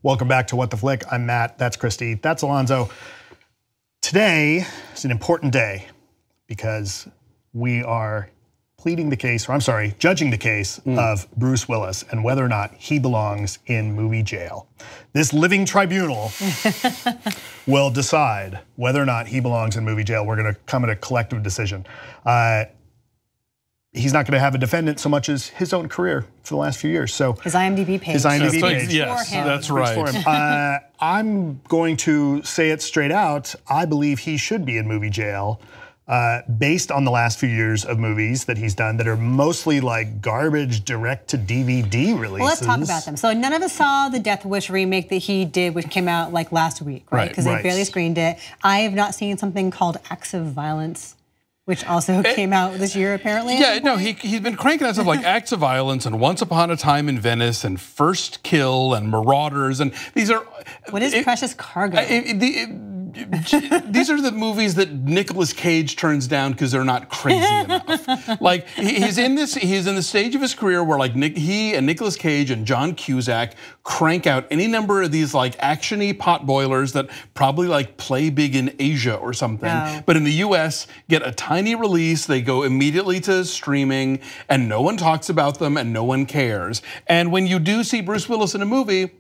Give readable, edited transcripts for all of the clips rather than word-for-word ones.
Welcome back to What the Flick. I'm Matt, that's Christy, that's Alonso. Today is an important day because we are judging the case of Bruce Willis and whether or not he belongs in movie jail. This living tribunal will decide whether or not he belongs in movie jail. We're gonna come at a collective decision. He's not gonna have a defendant so much as his own career for the last few years. So his IMDb page. Yes, that's right. I'm going to say it straight out. I believe he should be in movie jail based on the last few years of movies that he's done that are mostly like garbage direct to DVD releases. Well, let's talk about them. So none of us saw the Death Wish remake that he did, which came out like last week, right? Because they barely screened it. I have not seen something called Acts of Violence, which also came out this year, apparently. Yeah, no, he's been cranking out stuff like Acts of Violence and Once Upon a Time in Venice and First Kill and Marauders, and these are. What is Precious Cargo? These are the movies that Nicolas Cage turns down because they're not crazy enough. Like he's in the stage of his career where like he and Nicolas Cage and John Cusack crank out any number of these like action-y pot boilers that probably like play big in Asia or something, but in the US get a tiny release, they go immediately to streaming and no one talks about them and no one cares. And when you do see Bruce Willis in a movie,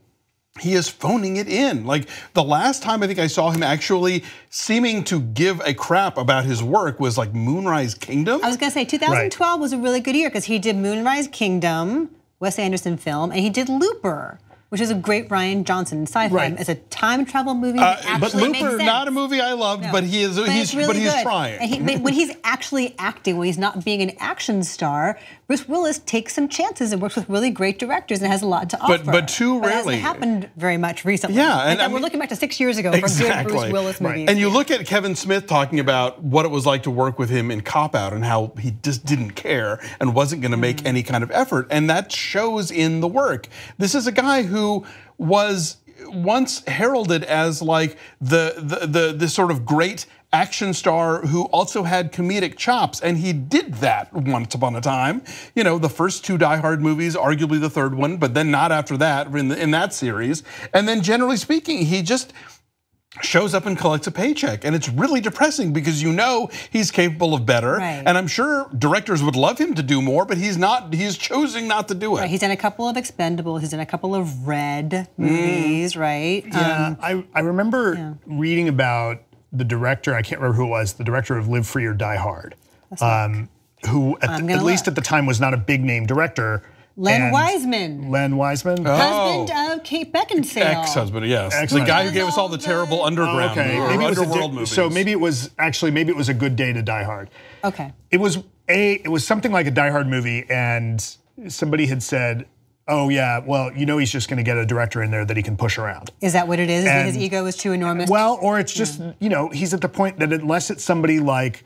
he is phoning it in. Like the last time I think I saw him actually seeming to give a crap about his work was like Moonrise Kingdom. I was gonna say 2012 was a really good year because he did Moonrise Kingdom, Wes Anderson film, and he did Looper, which is a great Rian Johnson sci-fi. It's a time travel movie that actually makes sense. But Looper, not a movie I loved, but he's trying. And when he's actually acting, when he's not being an action star, Bruce Willis takes some chances and works with really great directors and has a lot to offer. But too rarely. It hasn't happened very much recently. Yeah, and we're looking back to 6 years ago for good Bruce Willis movies. And you look at Kevin Smith talking about what it was like to work with him in Cop Out and how he just didn't care and wasn't going to make any kind of effort, and that shows in the work. This is a guy who was once heralded as like the sort of great action star who also had comedic chops, and he did that once upon a time. You know, the first two Die Hard movies, arguably the third one, but then not after that in that series. And then generally speaking, he just shows up and collects a paycheck, and it's really depressing because you know he's capable of better, and I'm sure directors would love him to do more, but he's not. He's choosing not to do it. He's done a couple of Expendables. He's done a couple of Red movies, right? Yeah, I remember reading about the director. I can't remember who it was. The director of Live Free or Die Hard, who at least at the time was not a big name director. Len Wiseman. Husband of Kate Beckinsale. Ex-husband, yes. The guy who gave us all the terrible underground underworld movies. So maybe it was a good day to Die Hard. Okay. It was something like a Die Hard movie, and somebody had said, oh yeah, well, you know he's just gonna get a director in there that he can push around. Is that what it is? That his ego is too enormous? Well, or it's just, you know, he's at the point that unless it's somebody like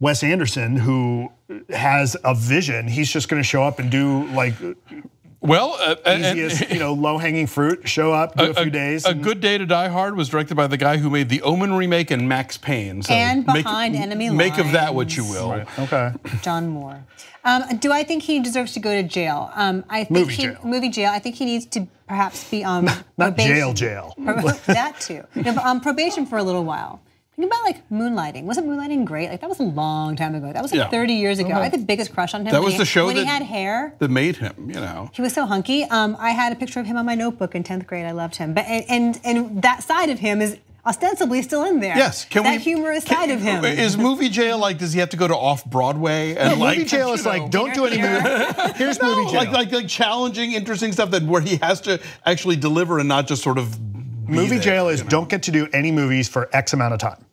Wes Anderson who has a vision, he's just gonna show up and do like easiest, you know, low-hanging fruit, show up, do a few days. A Good Day to Die Hard was directed by the guy who made the Omen remake and Max Payne. So and Behind Enemy Lines. Make of that what you will. Right. Okay. John Moore. Do I think he deserves to go to jail? I think movie jail. I think he needs to perhaps be on probation. jail. That too. No, but on probation for a little while. Think about like Moonlighting. Wasn't Moonlighting great? Like that was a long time ago. That was like 30 years ago. I had the biggest crush on him. That was the show when he had hair. That made him, you know. He was so hunky. I had a picture of him on my notebook in 10th grade. I loved him. But and that side of him is ostensibly still in there. Yes, that humorous side of him. Is movie jail like? Does he have to go to off-Broadway? And movie jail is like, don't do any movie. Here's movie jail. Like challenging, interesting stuff that where he has to actually deliver and not just sort of. Movie jail is don't get to do any movies for X amount of time.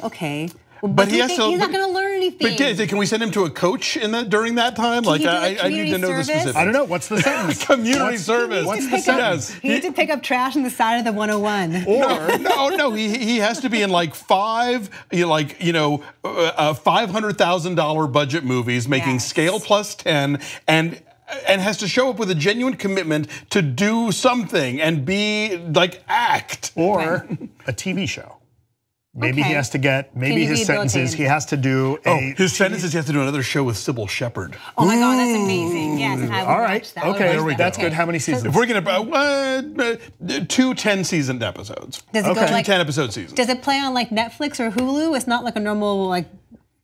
Okay. Well, but he's not going to learn anything. But can we send him to a coach during that time? Like I need to know the specifics. I don't know. What's the sentence? Community service. What's the sentence? He needs to pick up trash on the side of the 101. Or no. He has to be in like $500,000 budget movies, making scale plus 10 and has to show up with a genuine commitment to do something and be like act or a TV show. Maybe he Okay. has to get, maybe Can you his sentences, rehabilitate he has to do a. His sentences, he has to do another show with Sybil Shepherd. Oh my God, that's amazing. Yes, I would All right. watch that. I would Okay. watch that. That's good. How many seasons? If we're gonna two 10-season episodes, Does it go Okay. like? 10-episode seasons. Does it play on like Netflix or Hulu? It's not like a normal like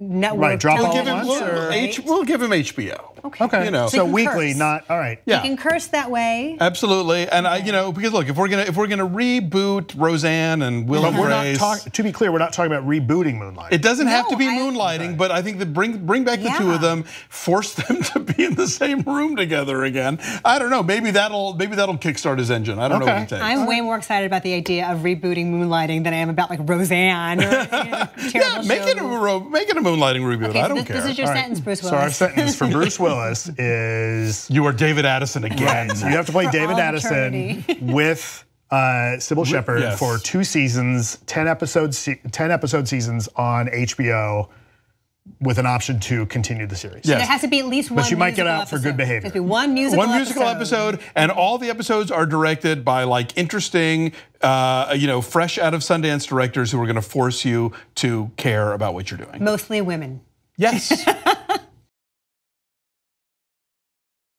network. Right, drop all television at once, show, or- right? We'll give him HBO. Okay. You know. So can weekly, curse. not all right. Yeah. You can curse that way. Absolutely, and because look, if we're gonna reboot Roseanne and Will and We're not Grace, talking. To be clear, we're not talking about rebooting Moonlight. it doesn't have to be No, moonlighting, but I think that bring back the two of them, force them to be in the same room together again. I don't know. Maybe that'll kickstart his engine. I don't know what you think. I'm way more excited about the idea of rebooting Moonlighting than I am about like Roseanne or terrible Make it show. make it a moonlighting reboot. Okay, I so don't care. this is your sentence, Bruce So Willis. our sentence for Bruce Willis is You are David Addison again. you have to play For David all Addison eternity. with Sybil Shepherd yes. for 2 seasons, 10 episode seasons on HBO, with an option to continue the series. Yes. There has to be at least one. you might get musical out for episode. good behavior. There has to be one musical episode, and all the episodes are directed by like interesting, fresh out of Sundance directors who are going to force you to care about what you're doing. Mostly women. Yes.